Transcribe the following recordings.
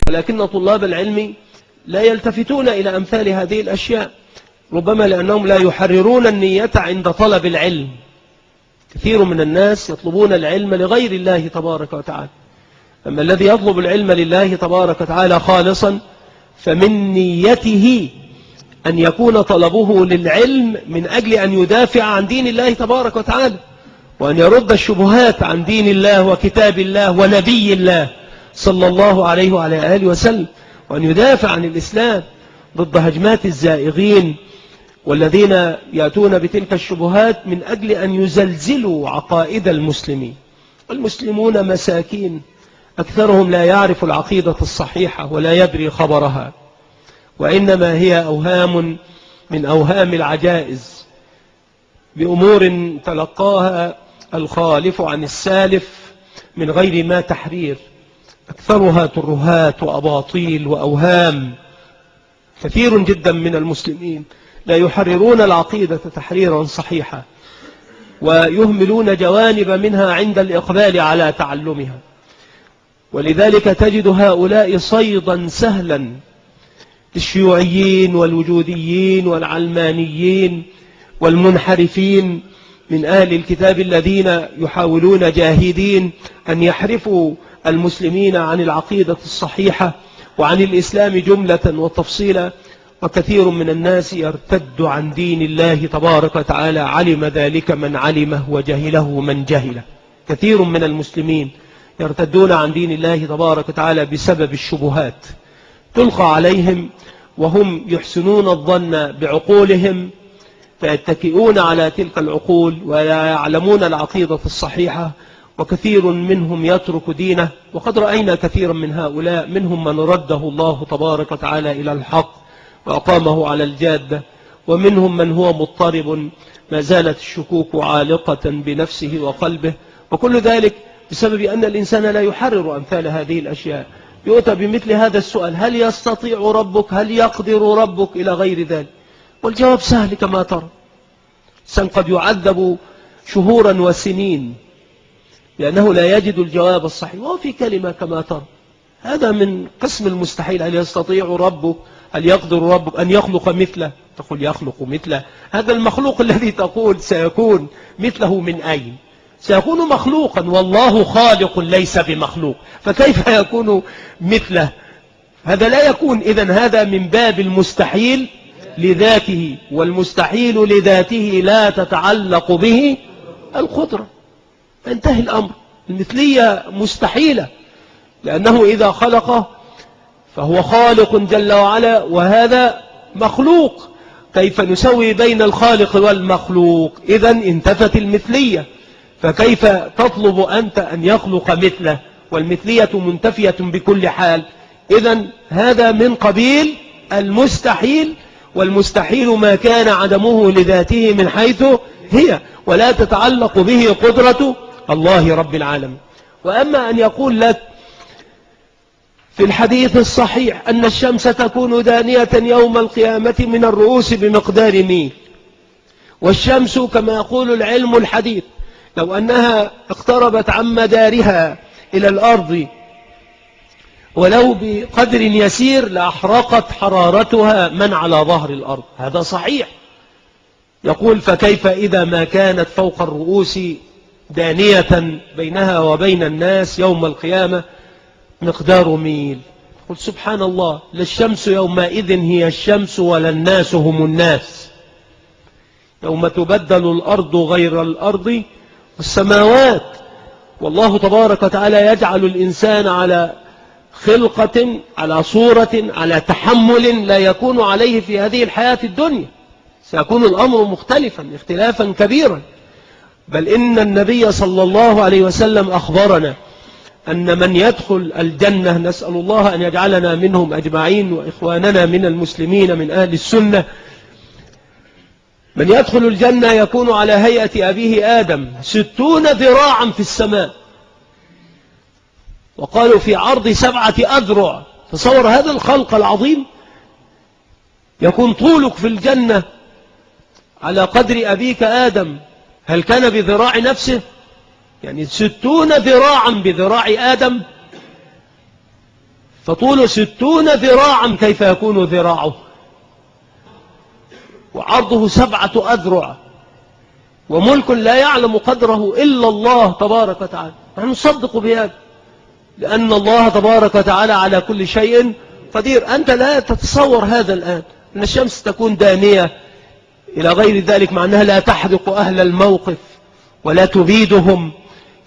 ولكن طلاب العلم لا يلتفتون إلى أمثال هذه الأشياء، ربما لأنهم لا يحررون النية عند طلب العلم. كثير من الناس يطلبون العلم لغير الله تبارك وتعالى، أما الذي يطلب العلم لله تبارك وتعالى خالصا فمن نيته أن يكون طلبه للعلم من أجل أن يدافع عن دين الله تبارك وتعالى، وأن يرد الشبهات عن دين الله وكتاب الله ونبي الله صلى الله عليه وعلى آله وسلم، وأن يدافع عن الإسلام ضد هجمات الزائغين والذين يأتون بتلك الشبهات من أجل أن يزلزلوا عقائد المسلمين. والمسلمون مساكين، أكثرهم لا يعرف العقيدة الصحيحة ولا يدري خبرها، وإنما هي أوهام من أوهام العجائز بأمور تلقاها الخالف عن السالف من غير ما تحرير، أكثرها ترهات وأباطيل وأوهام. كثير جدا من المسلمين لا يحررون العقيدة تحريرا صحيحا، ويهملون جوانب منها عند الإقبال على تعلمها، ولذلك تجد هؤلاء صيدا سهلا للشيوعيين والوجوديين والعلمانيين والمنحرفين من أهل الكتاب الذين يحاولون جاهدين أن يحرفوا المسلمين عن العقيدة الصحيحة وعن الإسلام جملة وتفصيلا. وكثير من الناس يرتد عن دين الله تبارك وتعالى، علم ذلك من علمه وجهله من جهله. كثير من المسلمين يرتدون عن دين الله تبارك وتعالى بسبب الشبهات تلقى عليهم، وهم يحسنون الظن بعقولهم فيتكئون على تلك العقول ولا يعلمون العقيدة الصحيحة، وكثير منهم يترك دينه. وقد رأينا كثيرا من هؤلاء، منهم من رده الله تبارك وتعالى إلى الحق وأقامه على الجادة، ومنهم من هو مضطرب ما زالت الشكوك عالقة بنفسه وقلبه، وكل ذلك بسبب أن الإنسان لا يحرر أمثال هذه الأشياء. يؤتى بمثل هذا السؤال: هل يستطيع ربك؟ هل يقدر ربك؟ إلى غير ذلك. والجواب سهل كما ترى. الإنسان قد يعذب شهورا وسنين لأنه لا يجد الجواب الصحيح، وهو في كلمة كما ترى. هذا من قسم المستحيل. هل يستطيع ربك؟ هل يقدر ربك أن يخلق مثله؟ تقول يخلق مثله؟ هذا المخلوق الذي تقول سيكون مثله من أين؟ سيكون مخلوقا، والله خالق ليس بمخلوق، فكيف يكون مثله؟ هذا لا يكون. إذن هذا من باب المستحيل لذاته، والمستحيل لذاته لا تتعلق به القدرة، انتهي الأمر. المثلية مستحيلة، لأنه إذا خلقه فهو خالق جل وعلا، وهذا مخلوق. كيف نسوي بين الخالق والمخلوق؟ إذن انتفت المثلية، فكيف تطلب أنت أن يخلق مثله؟ والمثلية منتفية بكل حال. إذن هذا من قبيل المستحيل، والمستحيل ما كان عدمه لذاته من حيث هي، ولا تتعلق به قدرة الله رب العالمين. وأما أن يقول لك في الحديث الصحيح أن الشمس تكون دانية يوم القيامة من الرؤوس بمقدار ميل، والشمس كما يقول العلم الحديث لو أنها اقتربت عن مدارها إلى الأرض ولو بقدر يسير لأحرقت حرارتها من على ظهر الأرض. هذا صحيح. يقول فكيف إذا ما كانت فوق الرؤوس دانية بينها وبين الناس يوم القيامة مقدار ميل؟ قل سبحان الله، لا الشمس يومئذ هي الشمس ولا الناس هم الناس. يوم تبدل الأرض غير الأرض والسماوات. والله تبارك وتعالى يجعل الإنسان على خلقة، على صورة، على تحمل لا يكون عليه في هذه الحياة الدنيا. سيكون الأمر مختلفا اختلافا كبيرا. بل إن النبي صلى الله عليه وسلم أخبرنا أن من يدخل الجنة، نسأل الله أن يجعلنا منهم أجمعين وإخواننا من المسلمين من أهل السنة، من يدخل الجنة يكون على هيئة أبيه آدم 60 ذراعا في السماء، وقالوا في عرض 7 أذرع. تصور هذا الخلق العظيم، يكون طولك في الجنة على قدر أبيك آدم. هل كان بذراع نفسه؟ يعني 60 ذراعا بذراع آدم. فطوله 60 ذراعا كيف يكون ذراعه؟ وعرضه 7 أذرع، وملك لا يعلم قدره إلا الله تبارك وتعالى. نحن نصدق بهذا لأن الله تبارك وتعالى على كل شيء قدير. أنت لا تتصور هذا الآن، أن الشمس تكون دانية إلى غير ذلك، مع أنها لا تحرق أهل الموقف ولا تبيدهم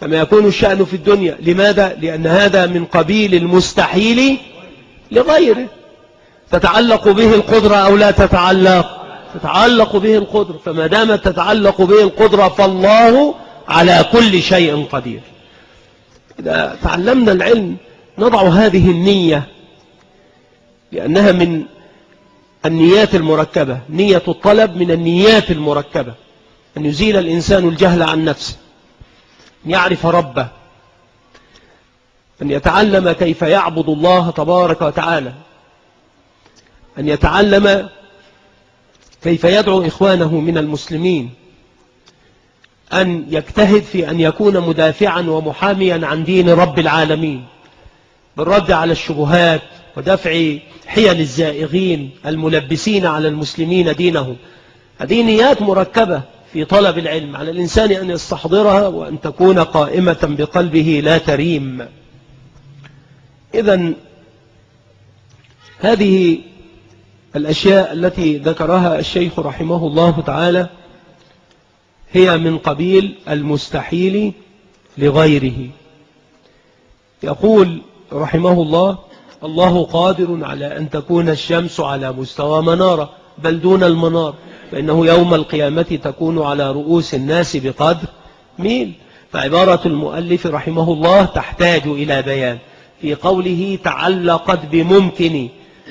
كما يكون الشأن في الدنيا. لماذا؟ لأن هذا من قبيل المستحيل لغيره. تتعلق به القدرة أو لا تتعلق؟ تتعلق به القدرة، فما دامت تتعلق به القدرة فالله على كل شيء قدير. إذا تعلمنا العلم نضع هذه النية، لأنها من النيات المركبة. نية الطلب من النيات المركبة، أن يزيل الإنسان الجهل عن نفسه، أن يعرف ربه، أن يتعلم كيف يعبد الله تبارك وتعالى، أن يتعلم كيف يدعو إخوانه من المسلمين، أن يجتهد في أن يكون مدافعا ومحاميا عن دين رب العالمين بالرد على الشبهات ودفع حيل الزائغين الملبسين على المسلمين دينهم. هذه نيات مركبة في طلب العلم، على الإنسان أن يستحضرها وأن تكون قائمة بقلبه لا تريم. إذن هذه الأشياء التي ذكرها الشيخ رحمه الله تعالى هي من قبيل المستحيل لغيره. يقول رحمه الله: الله قادر على أن تكون الشمس على مستوى منارة بل دون المنار، فإنه يوم القيامة تكون على رؤوس الناس بقدر ميل. فعبارة المؤلف رحمه الله تحتاج إلى بيان في قوله تعلقت بممكن،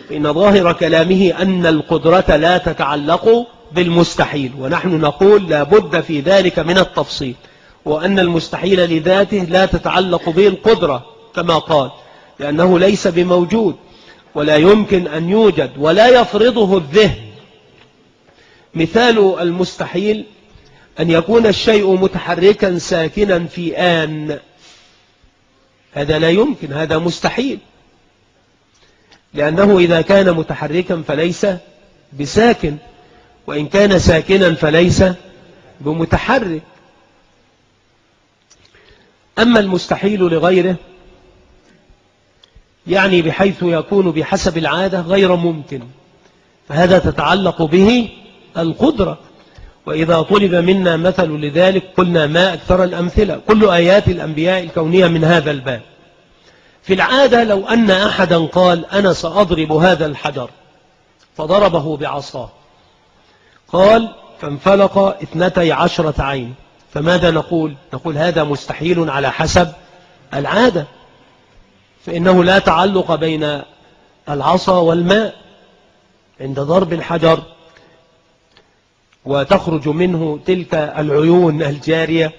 فإن ظاهر كلامه أن القدرة لا تتعلق بالمستحيل، ونحن نقول لا بد في ذلك من التفصيل، وأن المستحيل لذاته لا تتعلق به القدرة كما قال، لأنه ليس بموجود ولا يمكن أن يوجد ولا يفرضه الذهن. مثال المستحيل أن يكون الشيء متحركا ساكنا في آن، هذا لا يمكن، هذا مستحيل، لأنه إذا كان متحركا فليس بساكن، وإن كان ساكنا فليس بمتحرك. أما المستحيل لغيره يعني بحيث يكون بحسب العادة غير ممكن، فهذا تتعلق به القدرة. وإذا طلب منا مثل لذلك قلنا ما أكثر الأمثلة، كل آيات الأنبياء الكونية من هذا الباب. في العادة لو أن أحدا قال أنا سأضرب هذا الحجر فضربه بعصاه، قال فانفلق 12 عين، فماذا نقول؟ نقول هذا مستحيل على حسب العادة، فإنه لا تعلق بين العصا والماء عند ضرب الحجر وتخرج منه تلك العيون الجارية